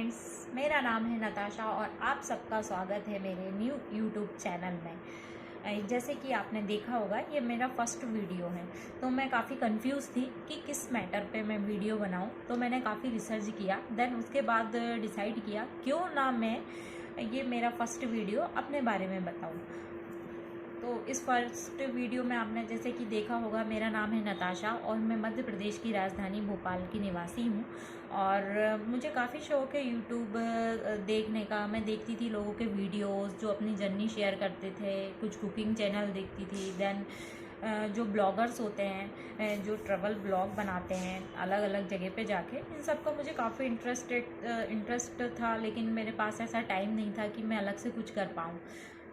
Friends, मेरा नाम है नताशा और आप सबका स्वागत है मेरे न्यू यूट्यूब चैनल में। जैसे कि आपने देखा होगा, ये मेरा फर्स्ट वीडियो है। तो मैं काफ़ी कंफ्यूज थी कि किस मैटर पे मैं वीडियो बनाऊं। तो मैंने काफ़ी रिसर्च किया, देन उसके बाद डिसाइड किया क्यों ना मैं ये मेरा फर्स्ट वीडियो अपने बारे में बताऊं। तो इस फर्स्ट वीडियो में आपने जैसे कि देखा होगा, मेरा नाम है नताशा और मैं मध्य प्रदेश की राजधानी भोपाल की निवासी हूँ। और मुझे काफ़ी शौक़ है यूट्यूब देखने का। मैं देखती थी लोगों के वीडियोस जो अपनी जर्नी शेयर करते थे, कुछ कुकिंग चैनल देखती थी, देन जो ब्लॉगर्स होते हैं जो ट्रैवल ब्लॉग बनाते हैं अलग अलग जगह पे जाके, इन सब का मुझे काफ़ी इंटरेस्ट था। लेकिन मेरे पास ऐसा टाइम नहीं था कि मैं अलग से कुछ कर पाऊँ।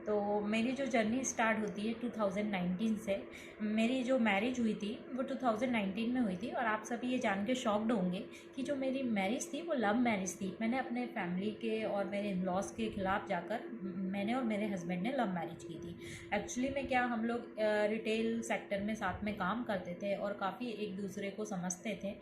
तो मेरी जो जर्नी स्टार्ट होती है 2019 से। मेरी जो मैरिज हुई थी वो 2019 में हुई थी। और आप सभी ये जान के शॉक्ड होंगे कि जो मेरी मैरिज थी वो लव मैरिज थी। मैंने अपने फैमिली के और मेरे इन लॉज के ख़िलाफ़ जाकर मैंने और मेरे हस्बैंड ने लव मैरिज की थी। एक्चुअली में क्या, हम लोग रिटेल सेक्टर में साथ में काम करते थे और काफ़ी एक दूसरे को समझते थे।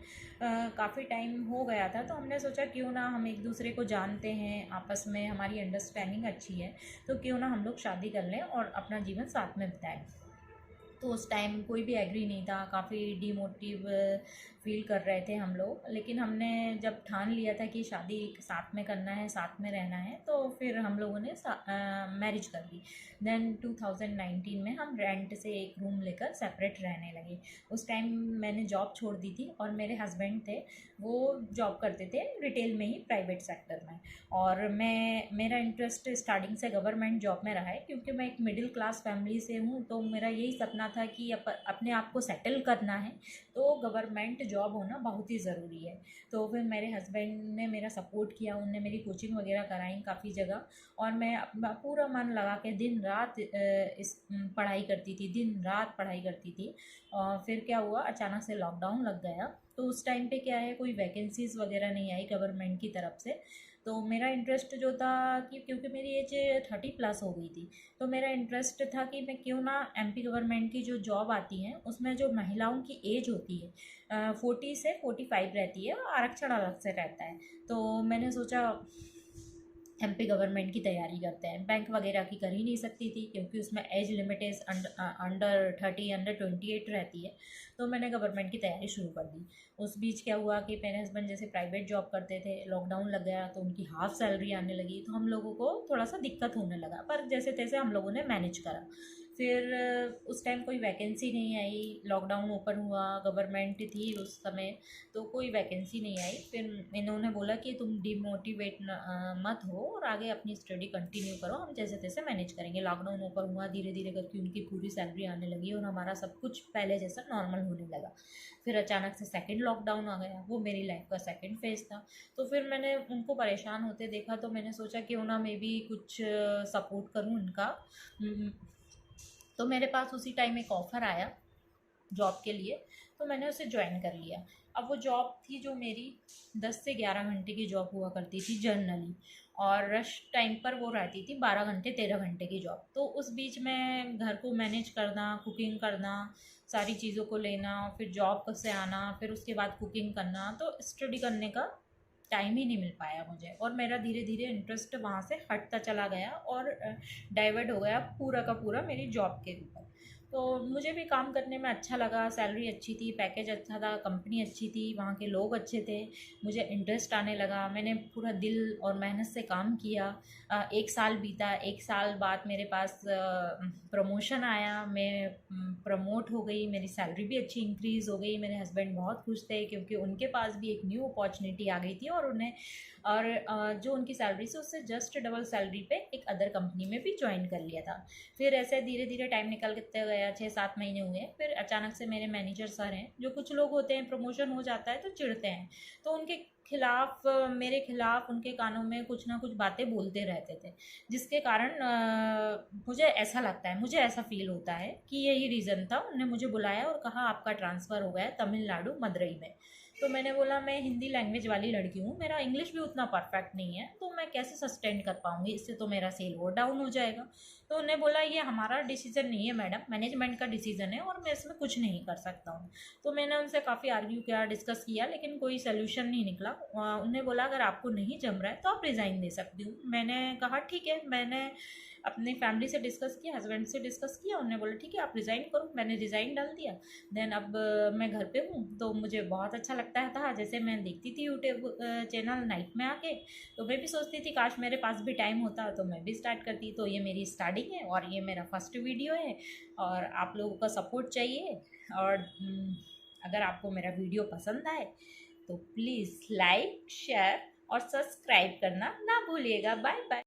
काफ़ी टाइम हो गया था, तो हमने सोचा क्यों ना हम एक दूसरे को जानते हैं, आपस में हमारी अंडरस्टैंडिंग अच्छी है, तो क्यों ना हम लोग शादी कर लें और अपना जीवन साथ में बिताएं। तो उस टाइम कोई भी एग्री नहीं था, काफ़ी डिमोटिव फील कर रहे थे हम लोग। लेकिन हमने जब ठान लिया था कि शादी साथ में करना है, साथ में रहना है, तो फिर हम लोगों ने मैरिज कर ली। देन 2019 में हम रेंट से एक रूम लेकर सेपरेट रहने लगे। उस टाइम मैंने जॉब छोड़ दी थी और मेरे हस्बैंड थे, वो जॉब करते थे रिटेल में ही, प्राइवेट सेक्टर में। और मेरा इंटरेस्ट स्टार्टिंग से गवर्नमेंट जॉब में रहा है, क्योंकि मैं एक मिडिल क्लास फैमिली से हूँ। तो मेरा यही सपना था कि अपने आप को सेटल करना है, तो गवर्नमेंट जॉब होना बहुत ही ज़रूरी है। तो फिर मेरे हस्बैंड ने मेरा सपोर्ट किया, उनने मेरी कोचिंग वगैरह कराई काफ़ी जगह। और मैं अपना पूरा मन लगा के दिन रात इस पढ़ाई करती थी, दिन रात पढ़ाई करती थी। और फिर क्या हुआ, अचानक से लॉकडाउन लग गया। तो उस टाइम पे क्या है, कोई वैकेंसीज़ वगैरह नहीं आई गवर्नमेंट की तरफ से। तो मेरा इंटरेस्ट जो था कि क्योंकि मेरी एज 30+ हो गई थी, तो मेरा इंटरेस्ट था कि मैं क्यों ना एमपी गवर्नमेंट की जो जॉब आती हैं उसमें जो महिलाओं की एज होती है 40 से 45 रहती है, और आरक्षण अलग से रहता है। तो मैंने सोचा एमपी गवर्नमेंट की तैयारी करते हैं। बैंक वगैरह की कर ही नहीं सकती थी, क्योंकि उसमें age limit is under 30, under 28 रहती है। तो मैंने गवर्नमेंट की तैयारी शुरू कर दी। उस बीच क्या हुआ कि मेरे हस्बैंड जैसे प्राइवेट जॉब करते थे, लॉकडाउन लग गया तो उनकी हाफ सैलरी आने लगी, तो हम लोगों को थोड़ा सा दिक्कत होने लगा। पर जैसे तैसे हम लोगों ने मैनेज करा। फिर उस टाइम कोई वैकेंसी नहीं आई, लॉकडाउन ओपन हुआ, गवर्नमेंट थी उस समय, तो कोई वैकेंसी नहीं आई। फिर इन्होंने बोला कि तुम डिमोटिवेट मत हो और आगे अपनी स्टडी कंटिन्यू करो, हम जैसे तैसे मैनेज करेंगे। लॉकडाउन ओपन हुआ, धीरे धीरे करके उनकी पूरी सैलरी आने लगी और हमारा सब कुछ पहले जैसा नॉर्मल होने लगा। फिर अचानक से सेकंड लॉकडाउन आ गया, वो मेरी लाइफ का सेकंड फेज था। तो फिर मैंने उनको परेशान होते देखा, तो मैंने सोचा क्यों ना मैं भी कुछ सपोर्ट करूँ उनका। तो मेरे पास उसी टाइम एक ऑफ़र आया जॉब के लिए, तो मैंने उसे ज्वाइन कर लिया। अब वो जॉब थी जो मेरी 10 से 11 घंटे की जॉब हुआ करती थी जनरली, और रश टाइम पर वो रहती थी 12 घंटे 13 घंटे की जॉब। तो उस बीच में घर को मैनेज करना, कुकिंग करना, सारी चीज़ों को लेना, फिर जॉब से आना, फिर उसके बाद कुकिंग करना, तो स्टडी करने का टाइम ही नहीं मिल पाया मुझे। और मेरा धीरे धीरे इंटरेस्ट वहाँ से हटता चला गया और डाइवर्ट हो गया पूरा का पूरा मेरी जॉब के ऊपर। तो मुझे भी काम करने में अच्छा लगा, सैलरी अच्छी थी, पैकेज अच्छा था, कंपनी अच्छी थी, वहाँ के लोग अच्छे थे, मुझे इंटरेस्ट आने लगा। मैंने पूरा दिल और मेहनत से काम किया। 1 साल बीता, 1 साल बाद मेरे पास प्रमोशन आया, मैं प्रमोट हो गई, मेरी सैलरी भी अच्छी इंक्रीज़ हो गई। मेरे हस्बैंड बहुत खुश थे, क्योंकि उनके पास भी एक न्यू अपॉर्चुनिटी आ गई थी, और उन्हें जो उनकी सैलरी से उससे जस्ट डबल सैलरी पे एक अदर कंपनी में भी ज्वाइन कर लिया था। फिर ऐसे धीरे धीरे टाइम निकलते गया, 6-7 महीने हुए। फिर अचानक से मेरे मैनेजर सर हैं, जो कुछ लोग होते हैं प्रमोशन हो जाता है तो चिढ़ते हैं, तो उनके खिलाफ, मेरे खिलाफ उनके कानों में कुछ ना कुछ बातें बोलते रहते थे, जिसके कारण मुझे ऐसा लगता है, मुझे ऐसा फील होता है कि यही रीज़न था। उन्होंने मुझे बुलाया और कहा आपका ट्रांसफ़र हो गया है तमिलनाडु मदुरई में। तो मैंने बोला मैं हिंदी लैंग्वेज वाली लड़की हूँ, मेरा इंग्लिश भी उतना परफेक्ट नहीं है, तो मैं कैसे सस्टेन कर पाऊँगी, इससे तो मेरा सेल और डाउन हो जाएगा। तो उन्होंने बोला ये हमारा डिसीज़न नहीं है मैडम, मैनेजमेंट का डिसीज़न है और मैं इसमें कुछ नहीं कर सकता हूँ। तो मैंने उनसे काफ़ी आर्ग्यू किया, डिस्कस किया, लेकिन कोई सोल्यूशन नहीं निकला। उन्होंने बोला अगर आपको नहीं जम रहा है तो आप रिज़ाइन दे सकती हूँ। मैंने कहा ठीक है। मैंने अपनी फैमिली से डिस्कस किया, हस्बैंड से डिस्कस किया, उन्होंने बोला ठीक है आप रिज़ाइन करो। मैंने रिज़ाइन डाल दिया। देन अब मैं घर पे हूँ, तो मुझे बहुत अच्छा लगता था। जैसे मैं देखती थी यूट्यूब चैनल नाइट में आके, तो मैं भी सोचती थी काश मेरे पास भी टाइम होता तो मैं भी स्टार्ट करती। तो ये मेरी स्टार्टिंग है और ये मेरा फर्स्ट वीडियो है, और आप लोगों का सपोर्ट चाहिए। और अगर आपको मेरा वीडियो पसंद आए तो प्लीज़ लाइक, शेयर और सब्सक्राइब करना ना भूलिएगा। Bye bye.